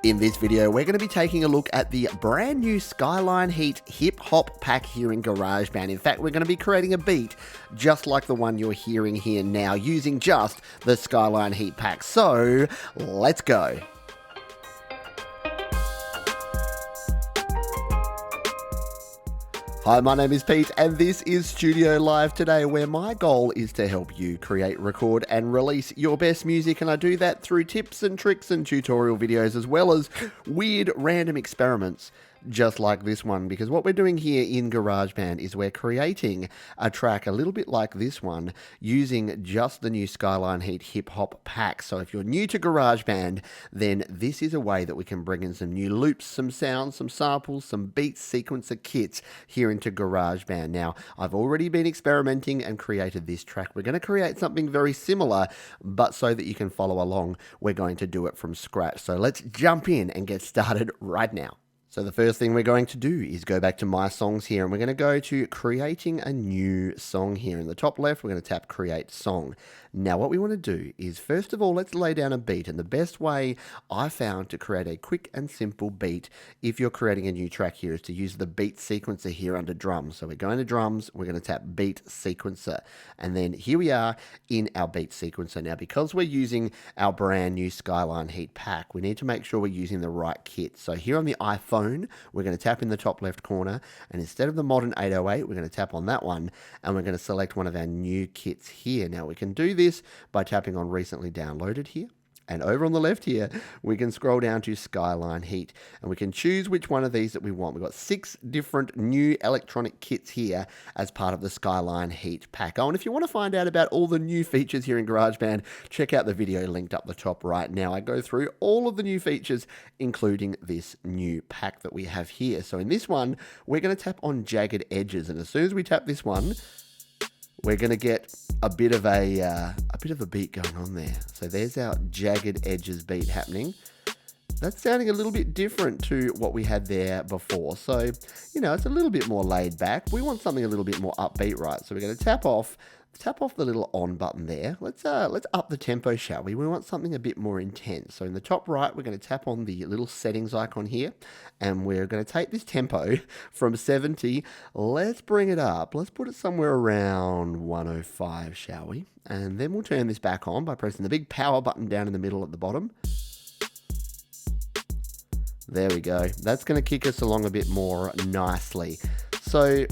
In this video, we're going to be taking a look at the brand new Skyline Heat hip hop pack here in GarageBand. In fact, we're going to be creating a beat just like the one you're hearing here now using just the Skyline Heat pack. So, let's go. Hi, my name is Pete, and this is Studio Live today, where my goal is to help you create, record, and release your best music, and I do that through tips and tricks and tutorial videos, as well as weird random experiments, just like this one, because what we're doing here in GarageBand is we're creating a track a little bit like this one, using just the new Skyline Heat hip hop pack. So if you're new to GarageBand, then this is a way that we can bring in some new loops, some sounds, some samples, some beat sequencer kits here into GarageBand. Now, I've already been experimenting and created this track. We're going to create something very similar, but so that you can follow along, we're going to do it from scratch. So let's jump in and get started right now. So the first thing we're going to do is go back to My Songs here, and we're going to go to creating a new song here. In the top left, we're going to tap Create Song. Now what we want to do is, first of all, let's lay down a beat, and the best way I found to create a quick and simple beat if you're creating a new track here is to use the beat sequencer here under drums. So we're going to drums, we're going to tap beat sequencer, and then here we are in our beat sequencer. Now because we're using our brand new Skyline Heat pack, we need to make sure we're using the right kit. So here on the iPhone, we're going to tap in the top left corner, and instead of the modern 808, we're going to tap on that one, and we're going to select one of our new kits here. Now we can do this by tapping on recently downloaded here, and over on the left here we can scroll down to Skyline Heat, and we can choose which one of these that we want. We've got 6 different new electronic kits here as part of the Skyline Heat pack. Oh, and if you want to find out about all the new features here in GarageBand, check out the video linked up the top right now. I go through all of the new features, including this new pack that we have here. So in this one, we're going to tap on Jagged Edges, and as soon as we tap this one, we're going to get a bit of a beat going on there. So there's our Jagged Edges beat happening. That's sounding a little bit different to what we had there before. So, you know, it's a little bit more laid back. We want something a little bit more upbeat, right? So we're going to tap off the little on button there. Let's up the tempo, shall we? We want something a bit more intense. So in the top right, we're going to tap on the little settings icon here, and we're going to take this tempo from 70. Let's bring it up. Let's put it somewhere around 105, shall we? And then we'll turn this back on by pressing the big power button down in the middle at the bottom. There we go. That's going to kick us along a bit more nicely. So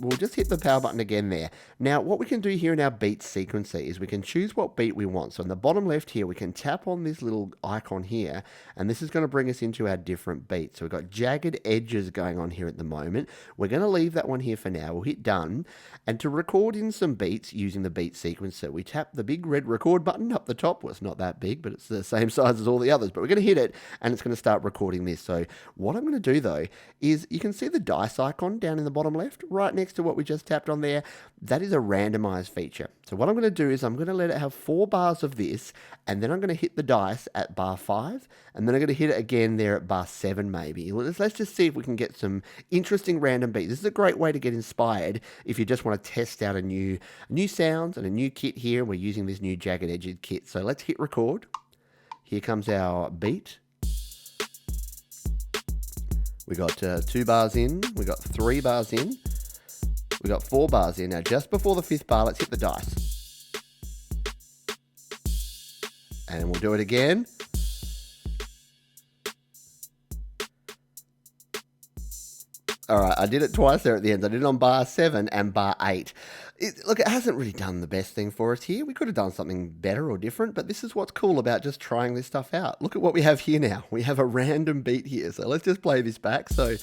we'll just hit the power button again there. Now, what we can do here in our beat sequencer is we can choose what beat we want. So in the bottom left here, we can tap on this little icon here, and this is going to bring us into our different beats. So we've got Jagged Edges going on here at the moment. We're going to leave that one here for now. We'll hit done. And to record in some beats using the beat sequencer, we tap the big red record button up the top. Well, it's not that big, but it's the same size as all the others. But we're going to hit it, and it's going to start recording this. So what I'm going to do, though, is you can see the dice icon down in the bottom left, right next to what we just tapped on there. That is a randomized feature. So what I'm going to do is I'm going to let it have 4 bars of this, and then I'm going to hit the dice at bar 5, and then I'm going to hit it again there at bar 7 maybe. Let's just see if we can get some interesting random beats. This is a great way to get inspired if you just want to test out a new sounds and a new kit here. We're using this new Jagged Edges kit. So let's hit record. Here comes our beat. We got 2 bars in. We got 3 bars in. We got 4 bars in. Now, just before the 5th bar, let's hit the dice. And we'll do it again. All right, I did it twice there at the end. I did it on bar 7 and bar 8. Look, it hasn't really done the best thing for us here. We could have done something better or different, but this is what's cool about just trying this stuff out. Look at what we have here now. We have a random beat here. So let's just play this back. So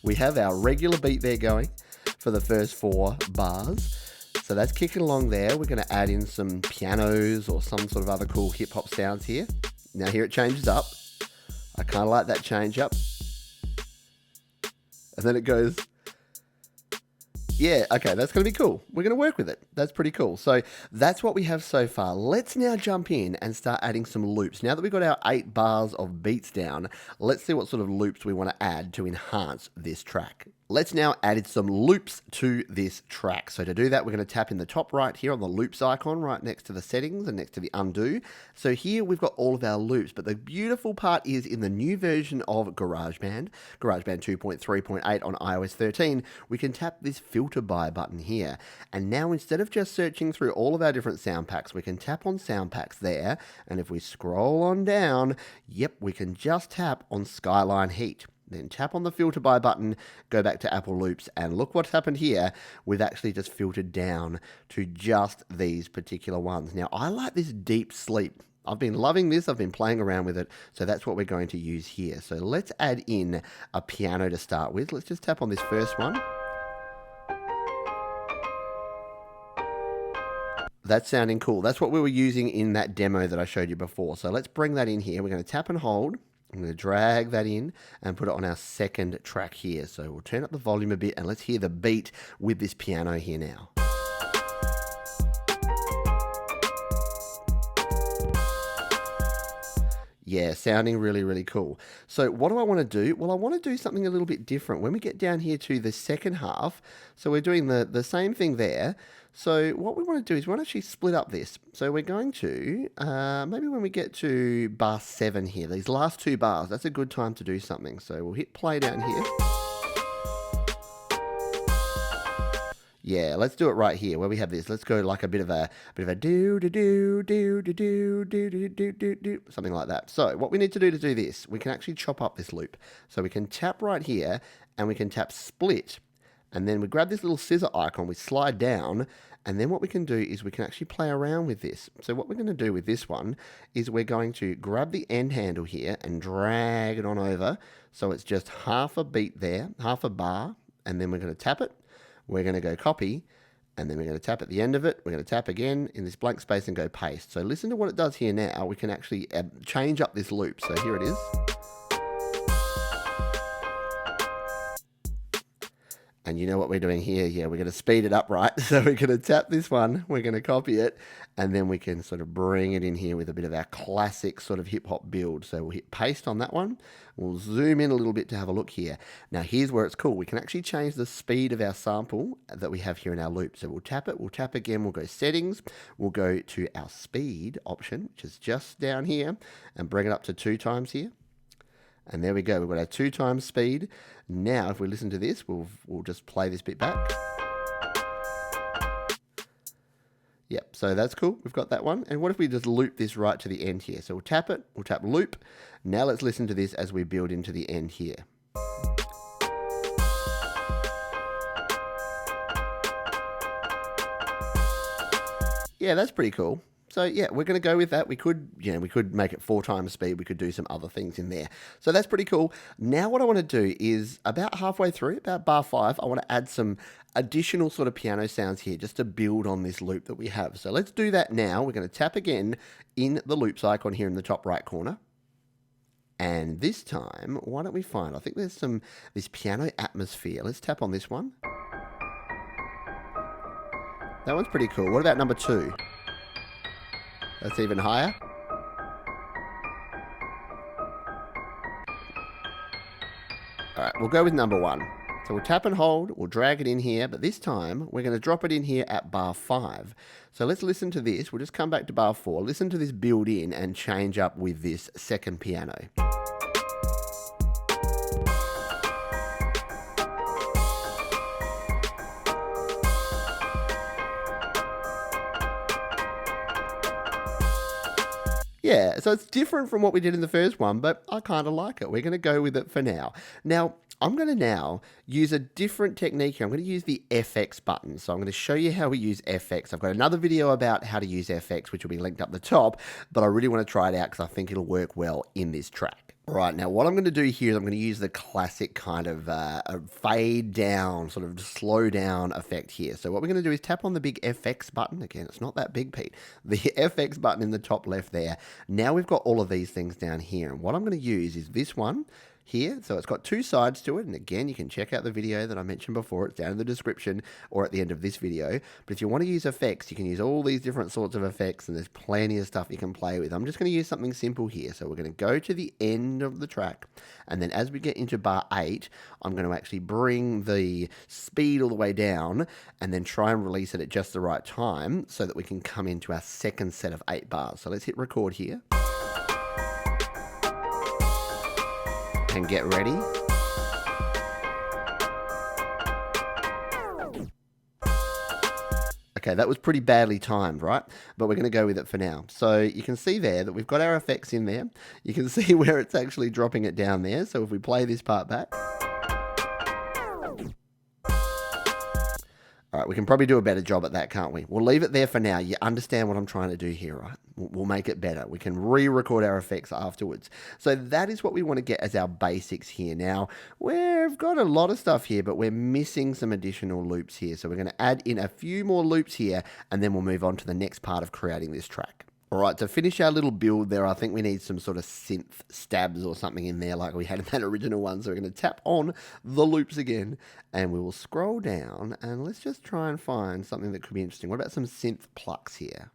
we have our regular beat there going for the first 4 bars. So that's kicking along there. We're going to add in some pianos or some sort of other cool hip hop sounds here. Now here it changes up. I kind of like that change up. And then it goes, yeah, okay, that's going to be cool. We're going to work with it. That's pretty cool. So that's what we have so far. Let's now jump in and start adding some loops. Now that we've got our 8 bars of beats down, let's see what sort of loops we want to add to enhance this track. Let's now add some loops to this track. So to do that, we're going to tap in the top right here on the loops icon right next to the settings and next to the undo. So here we've got all of our loops, but the beautiful part is in the new version of GarageBand, GarageBand 2.3.8 on iOS 13, we can tap this filter by button here. And now instead of just searching through all of our different sound packs, we can tap on sound packs there. And if we scroll on down, yep, we can just tap on Skyline Heat. Then tap on the filter by button, go back to Apple Loops, and look what's happened here. We've actually just filtered down to just these particular ones. Now, I like this deep sleep. I've been loving this. I've been playing around with it. So that's what we're going to use here. So let's add in a piano to start with. Let's just tap on this first one. That's sounding cool. That's what we were using in that demo that I showed you before. So let's bring that in here. We're going to tap and hold. I'm going to drag that in and put it on our second track here. So we'll turn up the volume a bit and let's hear the beat with this piano here now. Yeah, sounding really, really cool. So what do I want to do? Well, I want to do something a little bit different. When we get down here to the second half, so we're doing the same thing there. So what we want to do is we want to actually split up this. So we're going to, maybe when we get to bar 7 here, these last 2 bars, that's a good time to do something. So we'll hit play down here. Yeah, let's do it right here where we have this. Let's go like a bit of a do do do do do do do do do do do, something like that. So what we need to do this, we can actually chop up this loop. So we can tap right here and we can tap split, and then we grab this little scissor icon, we slide down, and then what we can do is we can actually play around with this. So what we're going to do with this one is we're going to grab the end handle here and drag it on over. So it's just half a beat there, half a bar, and then we're going to tap it. We're going to go copy, and then we're going to tap at the end of it. We're going to tap again in this blank space and go paste. So listen to what it does here now. We can actually change up this loop. So here it is. And you know what we're doing here? Yeah, we're going to speed it up, right? So we're going to tap this one, we're going to copy it, and then we can sort of bring it in here with a bit of our classic sort of hip-hop build. So we'll hit paste on that one. We'll zoom in a little bit to have a look here. Now here's where it's cool. We can actually change the speed of our sample that we have here in our loop. So we'll tap it, we'll tap again, we'll go settings, we'll go to our speed option, which is just down here, and bring it up to 2 times here. And there we go, we've got our 2 times speed. Now, if we listen to this, we'll just play this bit back. Yep, so that's cool. We've got that one. And what if we just loop this right to the end here? So we'll tap it, we'll tap loop. Now let's listen to this as we build into the end here. Yeah, that's pretty cool. So yeah, we're going to go with that. We could make it 4 times speed. We could do some other things in there. So that's pretty cool. Now what I want to do is about halfway through, about bar 5, I want to add some additional sort of piano sounds here just to build on this loop that we have. So let's do that now. We're going to tap again in the loops icon here in the top right corner. And this time, why don't we find, I think there's this piano atmosphere. Let's tap on this one. That one's pretty cool. What about number 2? That's even higher. All right, we'll go with number 1. So we'll tap and hold, we'll drag it in here, but this time we're going to drop it in here at bar 5. So let's listen to this. We'll just come back to bar 4, listen to this build in and change up with this second piano. Yeah, so it's different from what we did in the first one, but I kind of like it. We're going to go with it for now. Now, I'm going to now use a different technique here. I'm going to use the FX button. So I'm going to show you how we use FX. I've got another video about how to use FX, which will be linked up the top, but I really want to try it out because I think it'll work well in this track. Right, now what I'm going to do here is I'm going to use the classic kind of a fade down, sort of slow down effect here. So what we're going to do is tap on the big FX button. Again, it's not that big, Pete. The FX button in the top left there. Now we've got all of these things down here. And what I'm going to use is this one, here. So it's got two sides to it. And again, you can check out the video that I mentioned before. It's down in the description or at the end of this video. But if you want to use effects, you can use all these different sorts of effects, and there's plenty of stuff you can play with. I'm just going to use something simple here. So we're going to go to the end of the track. And then as we get into bar 8, I'm going to actually bring the speed all the way down and then try and release it at just the right time so that we can come into our second set of 8 bars. So let's hit record here. And get ready. Okay, that was pretty badly timed, right? But we're going to go with it for now. So you can see there that we've got our effects in there. You can see where it's actually dropping it down there. So if we play this part back. All right, we can probably do a better job at that, can't we? We'll leave it there for now. You understand what I'm trying to do here, right? We'll make it better. We can re-record our effects afterwards. So that is what we want to get as our basics here. Now, we've got a lot of stuff here, but we're missing some additional loops here. So we're going to add in a few more loops here, and then we'll move on to the next part of creating this track. All right, to finish our little build there, I think we need some sort of synth stabs or something in there like we had in that original one. So we're going to tap on the loops again, and we will scroll down, and let's just try and find something that could be interesting. What about some synth plucks here?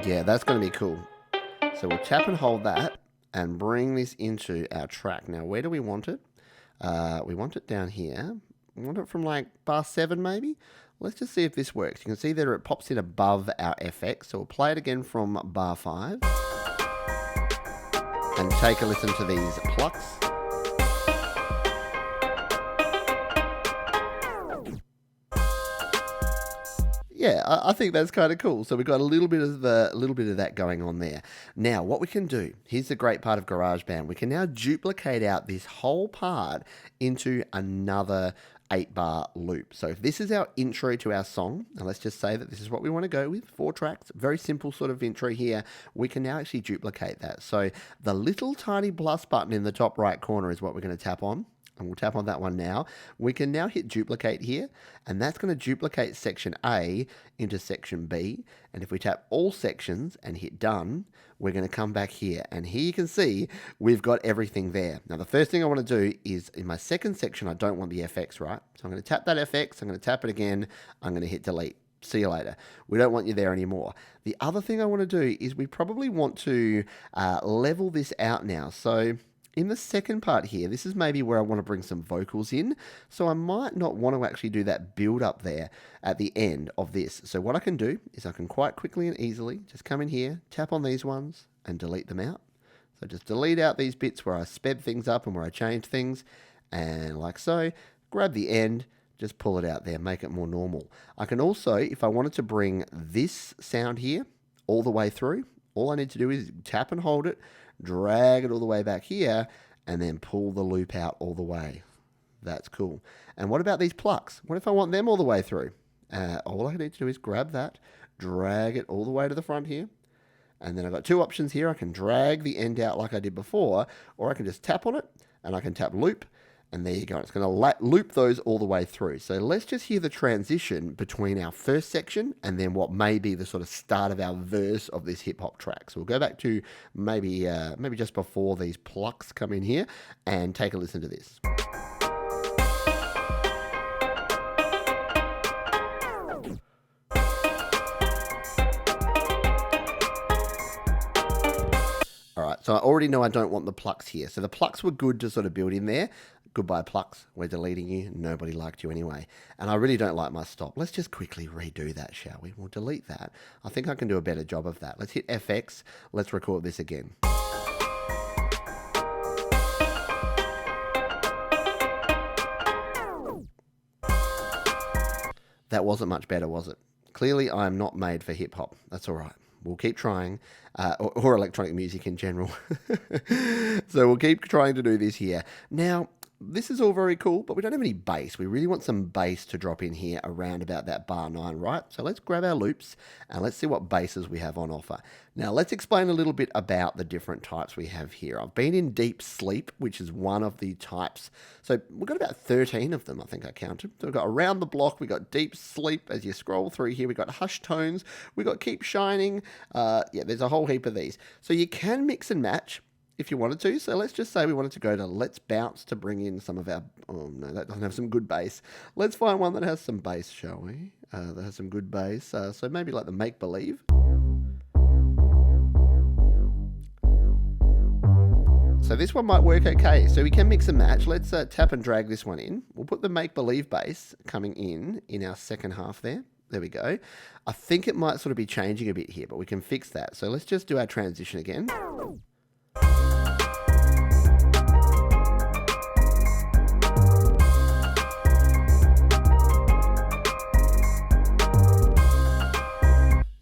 Yeah, that's going to be cool. So we'll tap and hold that and bring this into our track. Now, where do we want it? We want it down here. We want it from like bar 7 maybe. Let's just see if this works. You can see that it pops in above our FX. So we'll play it again from bar 5. And take a listen to these plucks. Yeah, I think that's kind of cool. So we've got a little bit of that going on there. Now, what we can do, here's the great part of GarageBand. We can now duplicate out this whole part into another 8-bar loop. So if this is our intro to our song, and let's just say that this is what we want to go with, 4 tracks, very simple sort of intro here, we can now actually duplicate that. So the little tiny plus button in the top right corner is what we're going to tap on. And we'll tap on that one now. We can now hit duplicate here, and that's going to duplicate section A into section B. And if we tap all sections and hit done, we're going to come back here. And here you can see we've got everything there. Now, the first thing I want to do is in my second section, I don't want the FX, right? So I'm going to tap that FX. I'm going to tap it again. I'm going to hit delete. See you later. We don't want you there anymore. The other thing I want to do is we probably want to level this out now. So in the second part here, this is maybe where I want to bring some vocals in. So I might not want to actually do that build up there at the end of this. So what I can do is I can quite quickly and easily just come in here, tap on these ones and delete them out. So just delete out these bits where I sped things up and where I changed things. And like so, grab the end, just pull it out there, make it more normal. I can also, if I wanted to bring this sound here all the way through, all I need to do is tap and hold it, drag it all the way back here, and then pull the loop out all the way. That's cool. And what about these plucks? What if I want them all the way through? All I need to do is grab that, drag it all the way to the front here, and then I've got 2 options here. I can drag the end out like I did before, or I can just tap on it, and I can tap loop, and there you go. It's going to loop those all the way through. So let's just hear the transition between our first section and then what may be the sort of start of our verse of this hip hop track. So we'll go back to maybe just before these plucks come in here and take a listen to this. All right, so I already know I don't want the plucks here. So the plucks were good to sort of build in there. Goodbye, plucks. We're deleting you. Nobody liked you anyway. And I really don't like my stop. Let's just quickly redo that, shall we? We'll delete that. I think I can do a better job of that. Let's hit FX. Let's record this again. That wasn't much better, was it? Clearly, I'm not made for hip-hop. That's all right. We'll keep trying, or electronic music in general. So we'll keep trying to do this here. Now, this is all very cool, but we don't have any bass. We really want some bass to drop in here around about that bar 9, right? So let's grab our loops and let's see what basses we have on offer. Now let's explain a little bit about the different types we have here. I've been in deep sleep, which is one of the types. So we've got about 13 of them, I think I counted. So we've got around the block, we've got deep sleep. As you scroll through here, we've got hush tones, we've got keep shining. Yeah, there's a whole heap of these. So you can mix and match. if you wanted to. So let's just say we wanted to go to Let's Bounce to bring in some of our, oh no, that doesn't have some good bass. Let's find one that has some bass, shall we? That has some good bass. So maybe like the Make Believe. So this one might work okay. So we can mix and match. Let's tap and drag this one in. We'll put the Make Believe bass coming in our second half there. There we go. I think it might sort of be changing a bit here, but we can fix that. So let's just do our transition again.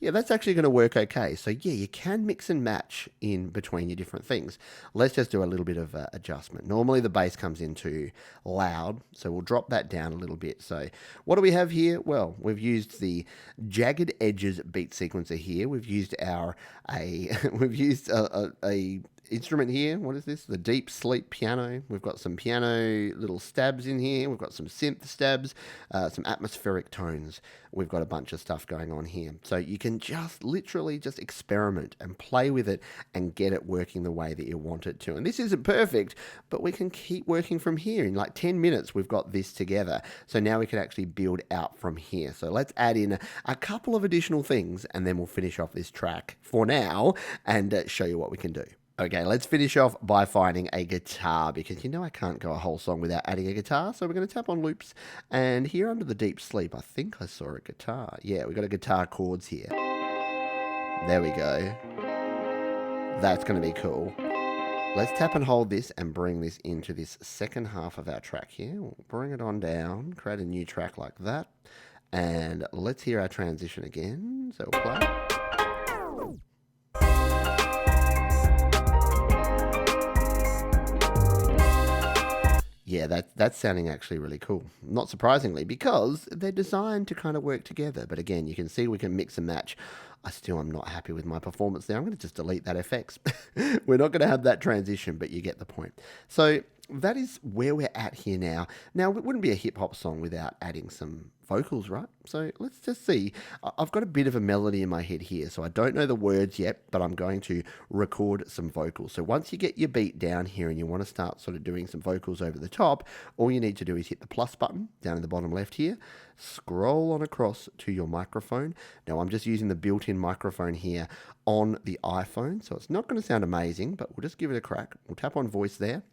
Yeah, that's actually going to work okay. So yeah, you can mix and match in between your different things. Let's just do a little bit of adjustment. Normally the bass comes in too loud, so we'll drop that down a little bit. So what do we have here? Well, we've used the Jagged Edges beat sequencer here. We've used we've used a instrument here. What is this? The Deep Sleep piano. We've got some piano little stabs in here. We've got some synth stabs, some atmospheric tones. We've got a bunch of stuff going on here. So you can just literally just experiment and play with it and get it working the way that you want it to. And this isn't perfect, but we can keep working from here. In like 10 minutes, we've got this together. So now we can actually build out from here. So let's add in a couple of additional things and then we'll finish off this track for now and show you what we can do. Okay, let's finish off by finding a guitar, because you know I can't go a whole song without adding a guitar. So we're going to tap on loops, and here under the Deep Sleep, I think I saw a guitar. Yeah, we've got a guitar chords here. There we go. That's going to be cool. Let's tap and hold this and bring this into this second half of our track here. We'll bring it on down, create a new track like that, and let's hear our transition again. So we'll play. Yeah, that's sounding actually really cool. Not surprisingly, because they're designed to kind of work together. But again, you can see we can mix and match. I still am not happy with my performance there. I'm going to just delete that FX. We're not going to have that transition, but you get the point. So that is where we're at here now. Now, it wouldn't be a hip-hop song without adding some vocals, right? So let's just see. I've got a bit of a melody in my head here, so I don't know the words yet, but I'm going to record some vocals. So once you get your beat down here and you want to start sort of doing some vocals over the top, all you need to do is hit the plus button down in the bottom left here, scroll on across to your microphone. Now I'm just using the built-in microphone here on the iPhone, so it's not going to sound amazing, but we'll just give it a crack. We'll tap on voice there.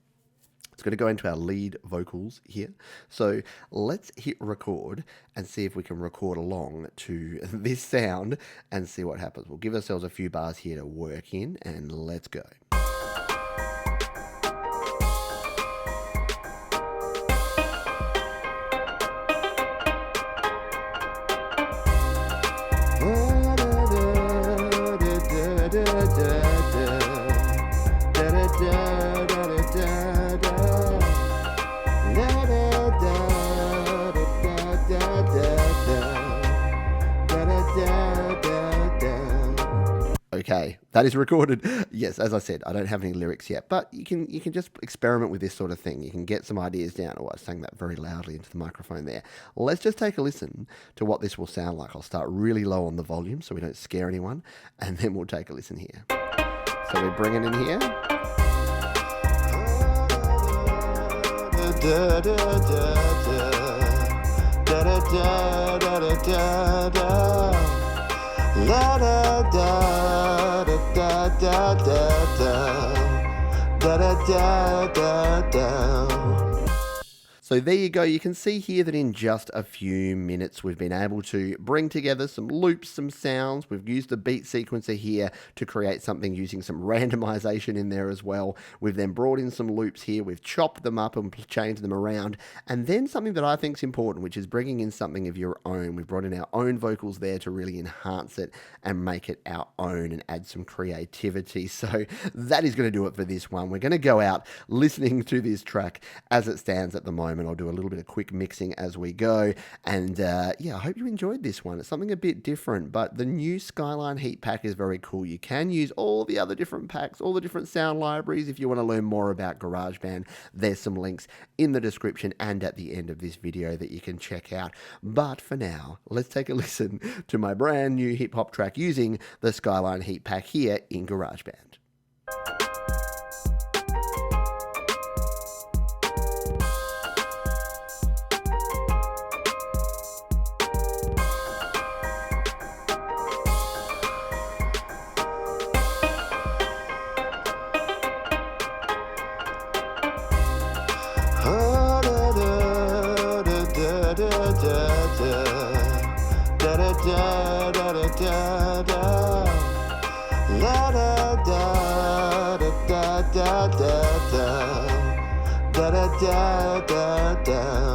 It's going to go into our lead vocals here. So let's hit record and see if we can record along to this sound and see what happens. We'll give ourselves a few bars here to work in, and let's go. Okay, that is recorded. Yes, as I said, I don't have any lyrics yet, but you can just experiment with this sort of thing. You can get some ideas down. Oh, I sang that very loudly into the microphone there. Let's just take a listen to what this will sound like. I'll start really low on the volume so we don't scare anyone, and then we'll take a listen here. So we bring it in here. La da da da da da da da da da da. So there you go. You can see here that in just a few minutes we've been able to bring together some loops, some sounds. We've used the beat sequencer here to create something using some randomization in there as well. We've then brought in some loops here. We've chopped them up and changed them around. And then something that I think is important, which is bringing in something of your own. We've brought in our own vocals there to really enhance it and make it our own and add some creativity. So that is going to do it for this one. We're going to go out listening to this track as it stands at the moment. I'll do a little bit of quick mixing as we go. And yeah, I hope you enjoyed this one. It's something a bit different, but the new Skyline Heat pack is very cool. You can use all the other different packs, all the different sound libraries. If you want to learn more about GarageBand, there's some links in the description and at the end of this video that you can check out. But for now, let's take a listen to my brand new hip hop track using the Skyline Heat pack here in GarageBand. da da da da da. La da da da da da da da da da da da da.